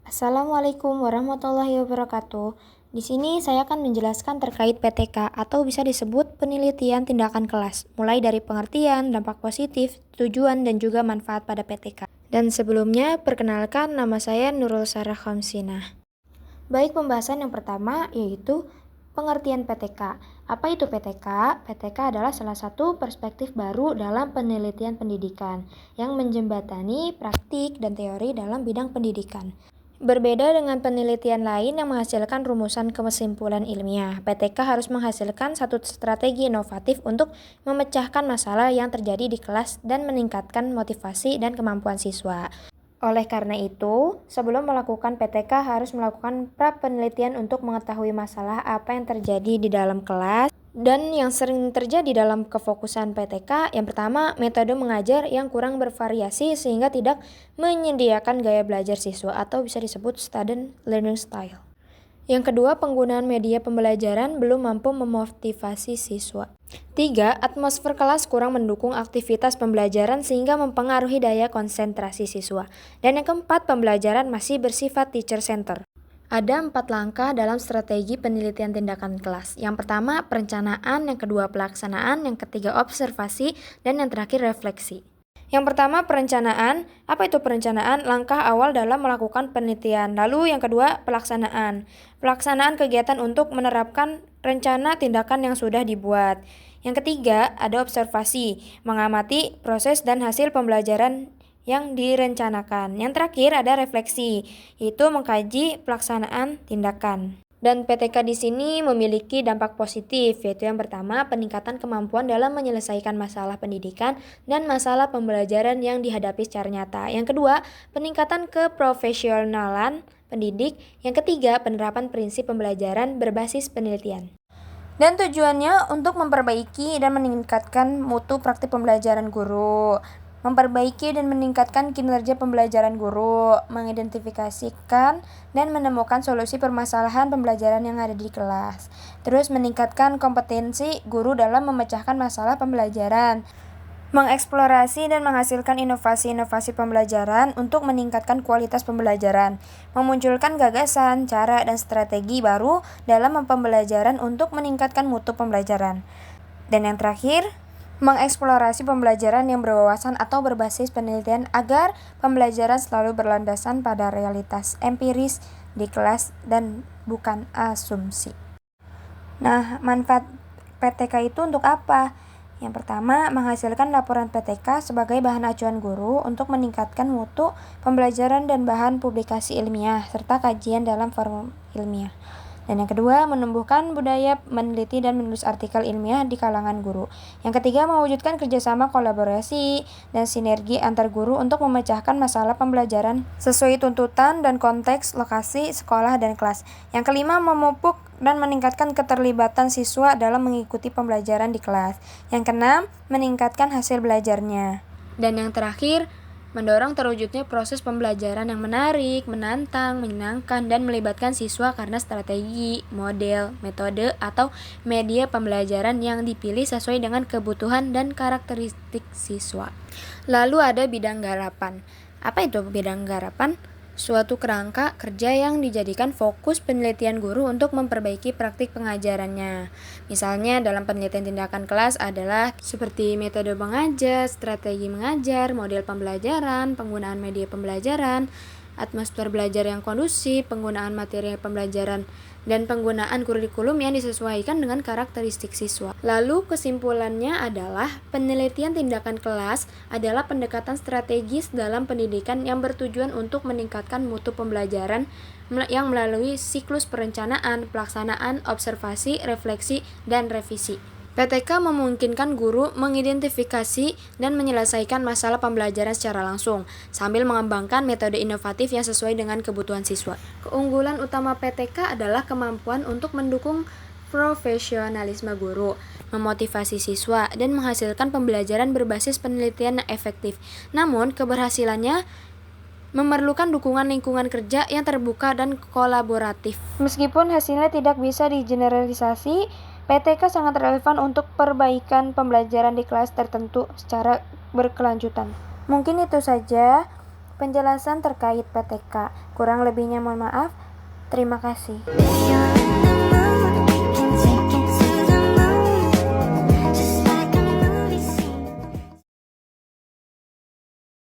Assalamualaikum warahmatullahi wabarakatuh. Di sini saya akan menjelaskan terkait PTK atau bisa disebut penelitian tindakan kelas, mulai dari pengertian, dampak positif, tujuan, dan juga manfaat pada PTK. Dan sebelumnya, perkenalkan nama saya Nurul Sarah Khamsinah. Baik, pembahasan yang pertama yaitu pengertian PTK. Apa itu PTK? PTK adalah salah satu perspektif baru dalam penelitian pendidikan yang menjembatani praktik dan teori dalam bidang pendidikan. Berbeda dengan penelitian lain yang menghasilkan rumusan kesimpulan ilmiah, PTK harus menghasilkan satu strategi inovatif untuk memecahkan masalah yang terjadi di kelas dan meningkatkan motivasi dan kemampuan siswa. Oleh karena itu, sebelum melakukan PTK harus melakukan pra-penelitian untuk mengetahui masalah apa yang terjadi di dalam kelas. Dan yang sering terjadi dalam kefokusan PTK, yang pertama, metode mengajar yang kurang bervariasi sehingga tidak menyediakan gaya belajar siswa atau bisa disebut student learning style. Yang kedua, penggunaan media pembelajaran belum mampu memotivasi siswa. 3. Atmosfer kelas kurang mendukung aktivitas pembelajaran sehingga mempengaruhi daya konsentrasi siswa. Dan yang keempat, pembelajaran masih bersifat teacher center. Ada 4 langkah dalam strategi penelitian tindakan kelas. Yang pertama, perencanaan, yang kedua, pelaksanaan, yang ketiga, observasi, dan yang terakhir, refleksi. Yang pertama, perencanaan. Apa itu perencanaan? Langkah awal dalam melakukan penelitian. Lalu yang kedua, pelaksanaan. Pelaksanaan kegiatan untuk menerapkan rencana tindakan yang sudah dibuat. Yang ketiga, ada observasi, mengamati proses dan hasil pembelajaran yang direncanakan. Yang terakhir ada refleksi, yaitu mengkaji pelaksanaan tindakan. Dan PTK di sini memiliki dampak positif, yaitu yang pertama, peningkatan kemampuan dalam menyelesaikan masalah pendidikan dan masalah pembelajaran yang dihadapi secara nyata. Yang kedua, peningkatan keprofesionalan pendidik. Yang ketiga, penerapan prinsip pembelajaran berbasis penelitian. Dan tujuannya untuk memperbaiki dan meningkatkan mutu praktik pembelajaran guru, memperbaiki dan meningkatkan kinerja pembelajaran guru, mengidentifikasikan dan menemukan solusi permasalahan pembelajaran yang ada di kelas. Terus meningkatkan kompetensi guru dalam memecahkan masalah pembelajaran, mengeksplorasi dan menghasilkan inovasi-inovasi pembelajaran untuk meningkatkan kualitas pembelajaran, memunculkan gagasan, cara, dan strategi baru dalam pembelajaran untuk meningkatkan mutu pembelajaran. Dan yang terakhir, mengeksplorasi pembelajaran yang berwawasan atau berbasis penelitian agar pembelajaran selalu berlandasan pada realitas empiris di kelas dan bukan asumsi. Nah, manfaat PTK itu untuk apa? Yang pertama, menghasilkan laporan PTK sebagai bahan acuan guru untuk meningkatkan mutu pembelajaran dan bahan publikasi ilmiah serta kajian dalam forum ilmiah. Dan yang kedua, menumbuhkan budaya meneliti dan menulis artikel ilmiah di kalangan guru. Yang ketiga, mewujudkan kerjasama, kolaborasi, dan sinergi antar guru untuk memecahkan masalah pembelajaran sesuai tuntutan dan konteks lokasi, sekolah, dan kelas. Yang kelima, memupuk dan meningkatkan keterlibatan siswa dalam mengikuti pembelajaran di kelas. Yang keenam, meningkatkan hasil belajarnya. Dan yang terakhir, mendorong terwujudnya proses pembelajaran yang menarik, menantang, menyenangkan, dan melibatkan siswa karena strategi, model, metode, atau media pembelajaran yang dipilih sesuai dengan kebutuhan dan karakteristik siswa. Lalu ada bidang garapan. Apa itu bidang garapan? Suatu kerangka kerja yang dijadikan fokus penelitian guru untuk memperbaiki praktik pengajarannya. Misalnya dalam penelitian tindakan kelas adalah seperti metode mengajar, strategi mengajar, model pembelajaran, penggunaan media pembelajaran, atmosfer belajar yang kondusif, penggunaan materi pembelajaran, dan penggunaan kurikulum yang disesuaikan dengan karakteristik siswa. Lalu kesimpulannya adalah penelitian tindakan kelas adalah pendekatan strategis dalam pendidikan yang bertujuan untuk meningkatkan mutu pembelajaran yang melalui siklus perencanaan, pelaksanaan, observasi, refleksi, dan revisi. PTK memungkinkan guru mengidentifikasi dan menyelesaikan masalah pembelajaran secara langsung, sambil mengembangkan metode inovatif yang sesuai dengan kebutuhan siswa. Keunggulan utama PTK adalah kemampuan untuk mendukung profesionalisme guru, memotivasi siswa, dan menghasilkan pembelajaran berbasis penelitian yang efektif. Namun, keberhasilannya memerlukan dukungan lingkungan kerja yang terbuka dan kolaboratif. Meskipun hasilnya tidak bisa digeneralisasi, PTK sangat relevan untuk perbaikan pembelajaran di kelas tertentu secara berkelanjutan. Mungkin itu saja penjelasan terkait PTK. Kurang lebihnya mohon maaf. Terima kasih.